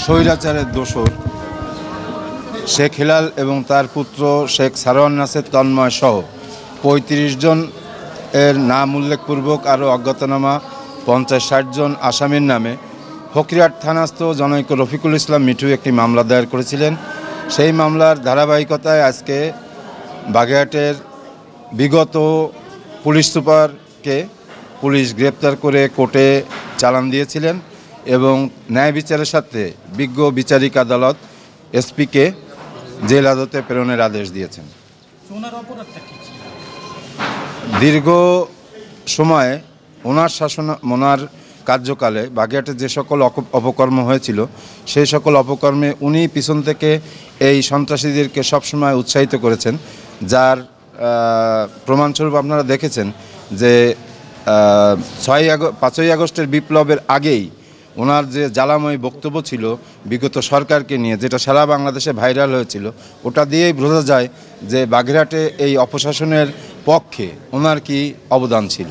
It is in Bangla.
স্বৈরাচারের দোসর শেখ হেলাল এবং তার পুত্র শেখ সারোয়ার নাসের তন্ময় সহ ৩৫ জন এর নাম উল্লেখপূর্বক আরও অজ্ঞাতনামা ৫০-৬০ জন আসামির নামে ফকিরহাট থানাস্থ জনৈক রফিকুল ইসলাম মিঠু একটি মামলা দায়ের করেছিলেন। সেই মামলার ধারাবাহিকতায় আজকে বাগেরহাটের বিগত পুলিশ সুপারকে পুলিশ গ্রেপ্তার করে কোর্টে চালান দিয়েছিলেন এবং ন্যায় বিচারের সাথে বিজ্ঞ বিচারিক আদালত এসপিকে জেল হাজতে প্রেরণের আদেশ দিয়েছেন। দীর্ঘ সময়ে ওনার কার্যকালে বাগেরহাটে যে সকল অপকর্ম হয়েছিল সেই সকল অপকর্মে উনি পিছন থেকে এই সন্ত্রাসীদেরকে সবসময় উৎসাহিত করেছেন, যার প্রমাণস্বরূপ আপনারা দেখেছেন যে 5ই আগস্টের বিপ্লবের আগেই ওনার যে জ্বালাময়ী বক্তব্য ছিল বিগত সরকারকে নিয়ে, যেটা সারা বাংলাদেশে ভাইরাল হয়েছিল, ওটা দিয়েই বোঝা যায় যে বাগেরহাটে এই অপশাসনের পক্ষে ওনার কি অবদান ছিল।